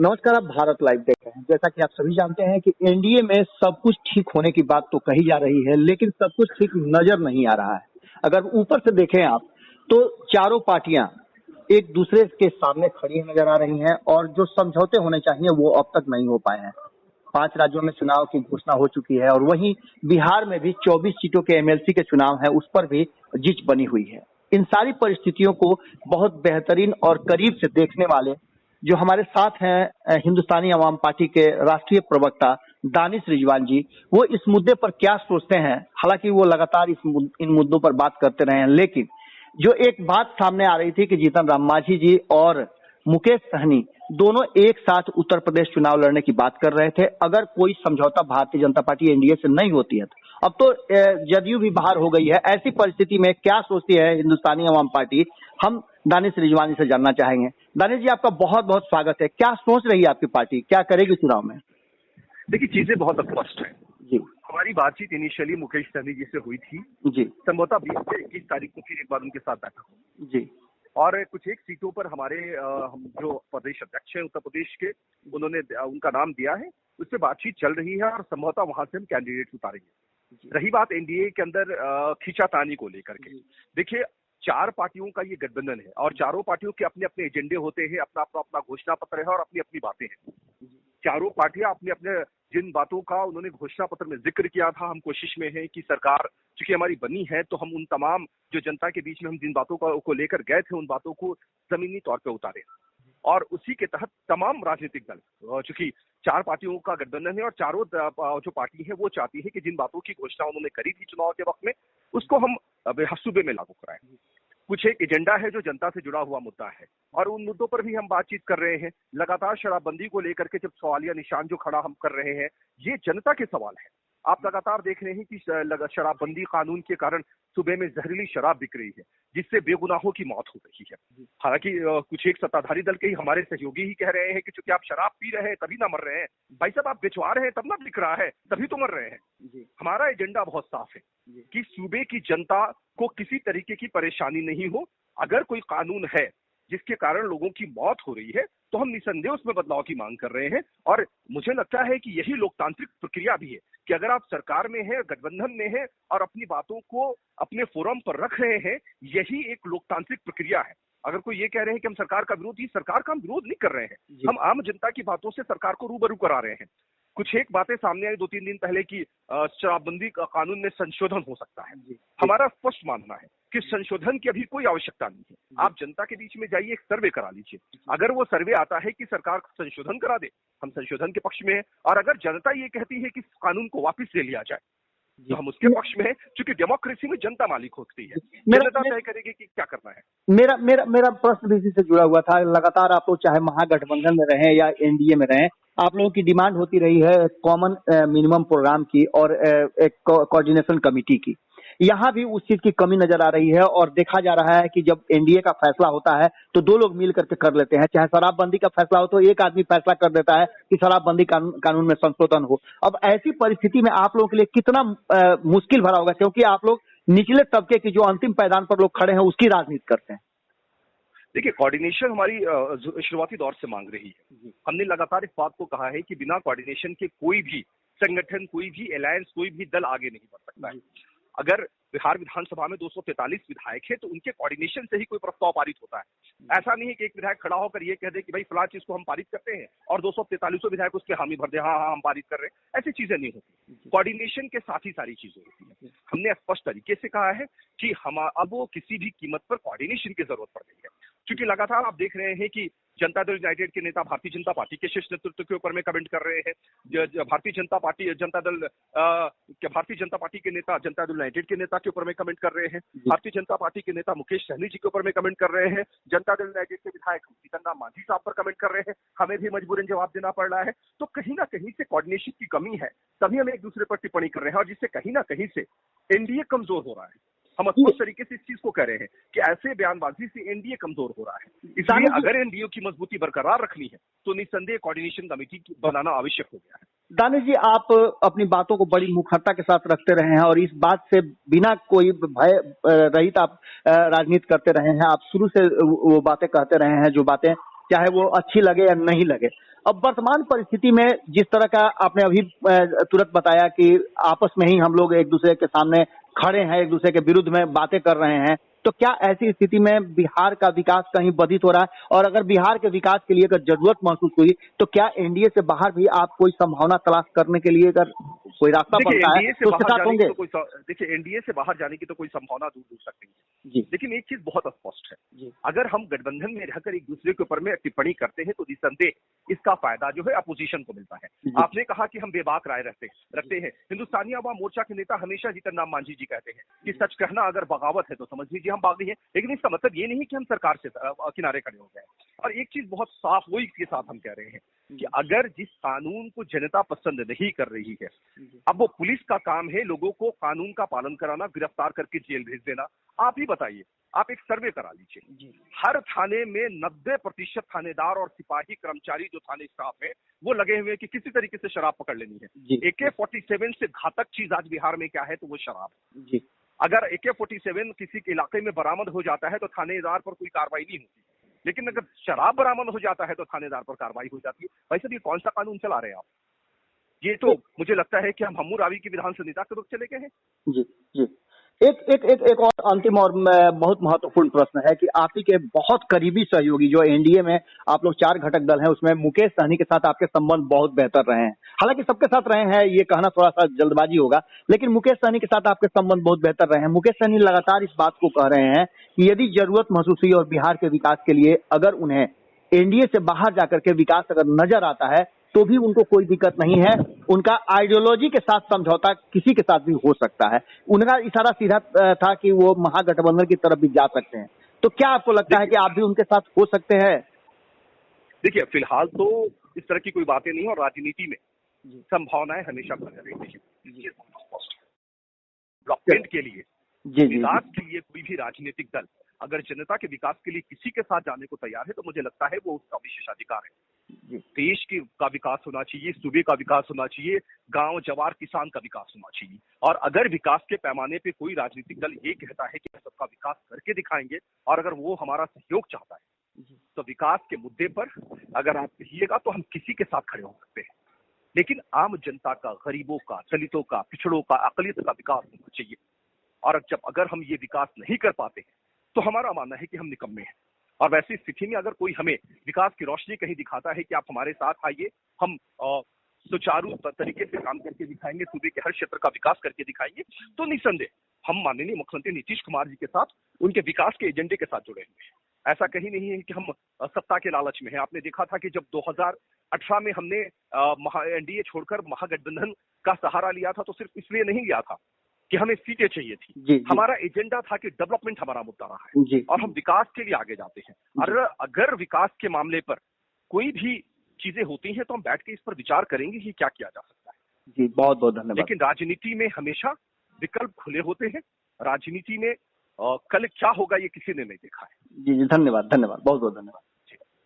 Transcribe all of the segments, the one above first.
नमस्कार। आप भारत लाइव देख रहे हैं। जैसा कि आप सभी जानते हैं कि एनडीए में सब कुछ ठीक होने की बात तो कही जा रही है, लेकिन सब कुछ ठीक नजर नहीं आ रहा है। अगर ऊपर से देखें आप तो चारों पार्टियां एक दूसरे के सामने खड़ी नजर आ रही हैं और जो समझौते होने चाहिए वो अब तक नहीं हो पाए हैं। 5 राज्यों में चुनाव की घोषणा हो चुकी है और वहीं बिहार में भी 24 सीटों के एमएलसी के चुनाव है, उस पर भी जिच बनी हुई है। इन सारी परिस्थितियों को बहुत बेहतरीन और करीब से देखने वाले जो हमारे साथ हैं हिंदुस्तानी अवाम पार्टी के राष्ट्रीय प्रवक्ता दानिश रिजवान जी, वो इस मुद्दे पर क्या सोचते हैं। हालांकि वो लगातार इन मुद्दों पर बात करते रहे हैं, लेकिन जो एक बात सामने आ रही थी कि जीतन राम मांझी जी और मुकेश सहनी दोनों एक साथ उत्तर प्रदेश चुनाव लड़ने की बात कर रहे थे। अगर कोई समझौता भारतीय जनता पार्टी एनडीए से नहीं होती है तो अब तो जदयू भी बाहर हो गई है। ऐसी परिस्थिति में क्या सोचती है हिंदुस्तानी अवाम पार्टी, हम दानिश रिजवानी से जानना चाहेंगे। दानिश जी, आपका बहुत बहुत स्वागत है। क्या सोच रही है आपकी पार्टी, क्या करेगी चुनाव में? देखिए, चीजें बहुत स्पष्ट है जी। हमारी बातचीत इनिशियली मुकेश सहनी जी से हुई थी जी। संभवतः 20 से 21 तारीख को फिर एक बार उनके साथ बैठा हूँ जी। और कुछ एक सीटों पर हमारे हम जो प्रदेश अध्यक्ष हैं उत्तर प्रदेश के, उन्होंने उनका नाम दिया है, उससे बातचीत चल रही है और संभवतः वहां से हम कैंडिडेट उतारेंगे। रही बात एनडीए के अंदर खींचातानी को लेकर के, देखिए 4 पार्टियों का ये गठबंधन है और चारों पार्टियों के अपने अपने एजेंडे होते हैं, अपना अपना अपना घोषणा पत्र है और अपनी अपनी बातें हैं। चारों पार्टियां अपने अपने जिन बातों का उन्होंने घोषणा पत्र में जिक्र किया था, हम कोशिश में हैं कि सरकार चूंकि हमारी बनी है तो हम उन तमाम जो जनता के बीच में हम जिन बातों को लेकर गए थे उन बातों को जमीनी तौर पे उतारे और उसी के तहत तमाम राजनीतिक दल, चूंकि 4 पार्टियों का गठबंधन है और चारों जो पार्टी है वो चाहती है कि जिन बातों की घोषणा उन्होंने करी थी चुनाव के वक्त में उसको हम सूबे में लागू कराएं। कुछ एक एजेंडा है जो जनता से जुड़ा हुआ मुद्दा है और उन मुद्दों पर भी हम बातचीत कर रहे हैं। लगातार शराबबंदी को लेकर के जब सवालिया निशान जो खड़ा हम कर रहे हैं, ये जनता के सवाल है। आप लगातार देख रहे हैं कि शराबबंदी कानून के कारण सूबे में जहरीली शराब बिक रही है, जिससे बेगुनाहों की मौत हो रही है। हालांकि कुछ एक सत्ताधारी दल के ही हमारे सहयोगी ही कह रहे हैं कि चूंकि आप शराब पी रहे हैं तभी ना मर रहे हैं। भाई साहब, आप बेचवा रहे हैं तब ना बिक रहा है, तभी तो मर रहे हैं। हमारा एजेंडा बहुत साफ है कि सूबे की जनता को किसी तरीके की परेशानी नहीं हो। अगर कोई कानून है जिसके कारण लोगों की मौत हो रही है तो हम निसंदेह उसमें बदलाव की मांग कर रहे हैं और मुझे लगता है कि यही लोकतांत्रिक प्रक्रिया भी है कि अगर आप सरकार में हैं, गठबंधन में हैं और अपनी बातों को अपने फोरम पर रख रहे हैं, यही एक लोकतांत्रिक प्रक्रिया है। अगर कोई ये कह रहे हैं कि हम सरकार का विरोध, सरकार का हम विरोध नहीं कर रहे हैं, हम आम जनता की बातों से सरकार को रूबरू करा रहे हैं। कुछ एक बातें सामने आई 2-3 दिन पहले की शराबबंदी कानून में संशोधन हो सकता है। हमारा स्पष्ट मानना है कि संशोधन की अभी कोई आवश्यकता नहीं है। आप जनता के बीच में जाइए, एक सर्वे करा लीजिए। अगर वो सर्वे आता है कि सरकार संशोधन करा दे, हम संशोधन के पक्ष में हैं और अगर जनता ये कहती है कि कानून को वापस ले लिया जाए तो हम उसके पक्ष में हैं, क्योंकि डेमोक्रेसी में जनता मालिक होती है, जनता तय करेगी कि क्या करना है। मेरा प्रश्न भी इसी से जुड़ा हुआ था। लगातार आप लोग चाहे महागठबंधन में रहें या एनडीए में रहें, आप लोगों की डिमांड होती रही है कॉमन मिनिमम प्रोग्राम की और एक कोऑर्डिनेशन कमेटी की। यहाँ भी उस चीज की कमी नजर आ रही है और देखा जा रहा है कि जब एनडीए का फैसला होता है तो 2 लोग मिल करके कर लेते हैं। चाहे शराबबंदी का फैसला हो तो एक आदमी फैसला कर देता है कि शराबबंदी कानून में संशोधन हो। अब ऐसी परिस्थिति में आप लोगों के लिए कितना मुश्किल भरा होगा, क्योंकि आप लोग निचले तबके की जो अंतिम पायदान पर लोग खड़े हैं उसकी राजनीति करते हैं। देखिए, कोऑर्डिनेशन हमारी शुरुआती दौर से मांग रही है। हमने लगातार इस बात को कहा है कि बिना कोऑर्डिनेशन के कोई भी संगठन, कोई भी अलायंस, कोई भी दल आगे नहीं बढ़ सकता है। अगर बिहार विधानसभा में 243 विधायक है तो उनके कोऑर्डिनेशन से ही कोई प्रस्ताव पारित होता है। ऐसा नहीं है कि एक विधायक खड़ा होकर ये कह दे कि भाई फलां चीज को हम पारित करते हैं और 243 विधायक उसके हामी भर दे, हाँ हम पारित कर रहे हैं। ऐसी चीजें नहीं होती। कोऑर्डिनेशन के साथ ही सारी चीजें होती है। हमने स्पष्ट तरीके से कहा है कि हम अब वो किसी भी कीमत पर कोऑर्डिनेशन की जरूरत पड़ रही है, क्योंकि लगातार आप देख रहे हैं कि जनता दल यूनाइटेड के नेता भारतीय जनता पार्टी के शीर्ष नेतृत्व के ऊपर में कमेंट कर रहे हैं। भारतीय जनता पार्टी के नेता जनता दल यूनाइटेड के नेता के ऊपर में कमेंट कर रहे हैं। भारतीय जनता पार्टी के नेता मुकेश सहनी जी के ऊपर में कमेंट कर रहे हैं। जनता दल यूनाइटेड के विधायक जीतन राम मांझी साहब पर कमेंट कर रहे हैं। हमें भी मजबूरन जवाब देना पड़ रहा है। तो कहीं ना कहीं से कोऑर्डिनेशन की कमी है, तभी हम एक दूसरे पर टिप्पणी कर रहे हैं और जिससे कहीं ना कहीं से एनडीए कमजोर हो रहा है। हम स्पष्ट तरीके से इस चीज को कह रहे हैं कि ऐसे बयानबाजी से एनडीए कमजोर हो रहा है। इसलिए अगर एनडीए की मजबूती बरकरार रखनी है तो निस्संदेह कोऑर्डिनेशन कमेटी बनाना आवश्यक हो गया है। दानिश जी, आप अपनी बातों को बड़ी मुखरता के साथ रखते रहे हैं और इस बात से बिना कोई भय रहित आप राजनीति करते रहे हैं। आप शुरू से वो बातें कहते रहे हैं जो बातें चाहे वो अच्छी लगे या नहीं लगे। अब वर्तमान परिस्थिति में जिस तरह का आपने अभी तुरंत बताया कि आपस में ही हम लोग एक दूसरे के सामने खड़े हैं, एक दूसरे के विरुद्ध में बातें कर रहे हैं, तो क्या ऐसी स्थिति में बिहार का विकास कहीं बाधित हो रहा है? और अगर बिहार के विकास के लिए अगर जरूरत महसूस हुई तो क्या एनडीए से बाहर भी आप कोई संभावना तलाश करने के लिए अगर कोई रास्ता बनता है तो उसके साथ होंगे? देखिए, एनडीए से बाहर जाने की तो कोई संभावना दूर दूर तक नहीं है जी। लेकिन एक चीज बहुत स्पष्ट है, अगर हम गठबंधन में रहकर एक दूसरे के ऊपर में टिप्पणी करते हैं तो निसंदेह इसका फायदा जो है अपोजिशन को मिलता है। आपने कहा कि हम बेबाक राय रखते हैं। हिंदुस्तानी अवाम मोर्चा के नेता हमेशा जीतन राम मांझी जी कहते हैं कि सच कहना अगर बगावत है तो समझ लीजिए हम बागी हैं, लेकिन इसका मतलब ये नहीं कि हम सरकार से किनारे खड़े हो गए। और एक चीज बहुत साफ वही के साथ हम कह रहे हैं कि अगर जिस कानून को जनता पसंद नहीं कर रही है, अब वो पुलिस का काम है लोगों को कानून का पालन कराना, गिरफ्तार करके जेल भेज देना। आप ही बताइए, आप एक सर्वे करा लीजिए, हर थाने में 90% थानेदार और सिपाही कर्मचारी जो थाने स्टाफ है वो लगे हुए हैं कि किसी तरीके से शराब पकड़ लेनी है। AK-47 से घातक चीज आज बिहार में क्या है तो वो शराब है। अगर AK-47 किसी के इलाके में बरामद हो जाता है तो थानेदार पर कोई कार्रवाई नहीं होती, लेकिन अगर शराब बरामद हो जाता है तो थानेदार पर कार्रवाई हो जाती है। वैसे भी कौन सा कानून चला रहे हैं आप? ये तो मुझे लगता है कि हम हम्मू रावी की विधान संहिता के रुख चले गए हैं। जी जी। एक और अंतिम और बहुत महत्वपूर्ण प्रश्न है कि आप ही के बहुत करीबी सहयोगी जो एनडीए में आप लोग 4 घटक दल हैं उसमें मुकेश सहनी के साथ आपके संबंध बहुत बेहतर रहे हैं। हालांकि सबके साथ रहे हैं, ये कहना थोड़ा सा जल्दबाजी होगा, लेकिन मुकेश सहनी के साथ आपके संबंध बहुत बेहतर रहे हैं। मुकेश सहनी लगातार इस बात को कह रहे हैं कि यदि जरूरत महसूस हुई और बिहार के विकास के लिए अगर उन्हें एनडीए से बाहर जाकर के विकास अगर नजर आता है तो भी उनको कोई दिक्कत नहीं है। उनका आइडियोलॉजी के साथ समझौता किसी के साथ भी हो सकता है। उनका इशारा सीधा था कि वो महागठबंधन की तरफ भी जा सकते हैं। तो क्या आपको लगता है कि आप भी उनके साथ हो सकते हैं? देखिए, फिलहाल तो इस तरह की कोई बातें नहीं, और राजनीति में संभावनाएं हमेशा बनी रहती है। डेवलपमेंट के लिए, विकास के लिए कोई भी राजनीतिक दल अगर जनता के विकास के लिए किसी के साथ जाने को तैयार है तो मुझे लगता है वो उसका विशेषाधिकार है। देश का विकास होना चाहिए, सूबे का विकास होना चाहिए, गांव जवार किसान का विकास होना चाहिए। और अगर विकास के पैमाने पे कोई राजनीतिक दल ये कहता है कि सबका विकास करके दिखाएंगे, और अगर वो हमारा सहयोग चाहता है तो विकास के मुद्दे पर अगर आप कहिएगा तो हम किसी के साथ खड़े हो सकते हैं, लेकिन आम जनता का, गरीबों का, दलितों का, पिछड़ों का, अकलियत का विकास होना चाहिए। और अगर हम ये विकास नहीं कर पाते हैं तो हमारा मानना है कि हम निकम्मे हैं। और वैसी स्थिति में अगर कोई हमें विकास की रोशनी कहीं दिखाता है कि आप हमारे साथ आइए, हम सुचारू तरीके से काम करके दिखाएंगे, सूबे के हर क्षेत्र का विकास करके दिखाएंगे, तो निसंदेह हम माननीय मुख्यमंत्री नीतीश कुमार जी के साथ उनके विकास के एजेंडे के साथ जुड़े हैं। ऐसा कहीं नहीं है कि हम सत्ता के लालच में हैं। आपने देखा था कि जब 2018 में हमने एनडीए छोड़कर महागठबंधन का सहारा लिया था तो सिर्फ इसलिए नहीं लिया था कि हमें सीटें चाहिए थी। हमारा एजेंडा था कि डेवलपमेंट हमारा मुद्दा रहा है और हम विकास के लिए आगे जाते हैं। और अगर विकास के मामले पर कोई भी चीजें होती हैं तो हम बैठ के इस पर विचार करेंगे कि क्या किया जा सकता है। जी, बहुत बहुत धन्यवाद। लेकिन राजनीति में हमेशा विकल्प खुले होते हैं। राजनीति में कल क्या होगा ये किसी ने नहीं देखा है। जी, धन्यवाद, बहुत बहुत धन्यवाद।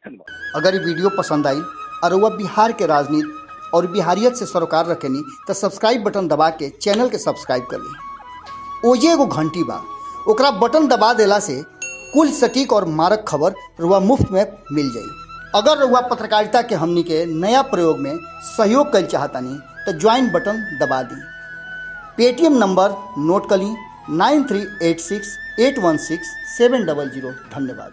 धन्यवाद। अगर ये वीडियो पसंद आई और वह बिहार के राजनीति और बिहारियत से सरोकार रखेनी तो सब्सक्राइब बटन दबा के चैनल के सब्सक्राइब कर ली। ओजे एगो घंटी बा, ओकरा बटन दबा देला से कुल सटीक और मारक खबर रुआ मुफ्त में मिल जाई। अगर रुआ पत्रकारिता के हमनी के नया प्रयोग में सहयोग कर चाहतानी तो ज्वाइन बटन दबा दी। पेटीएम नंबर नोट कर ली 9386816700। धन्यवाद।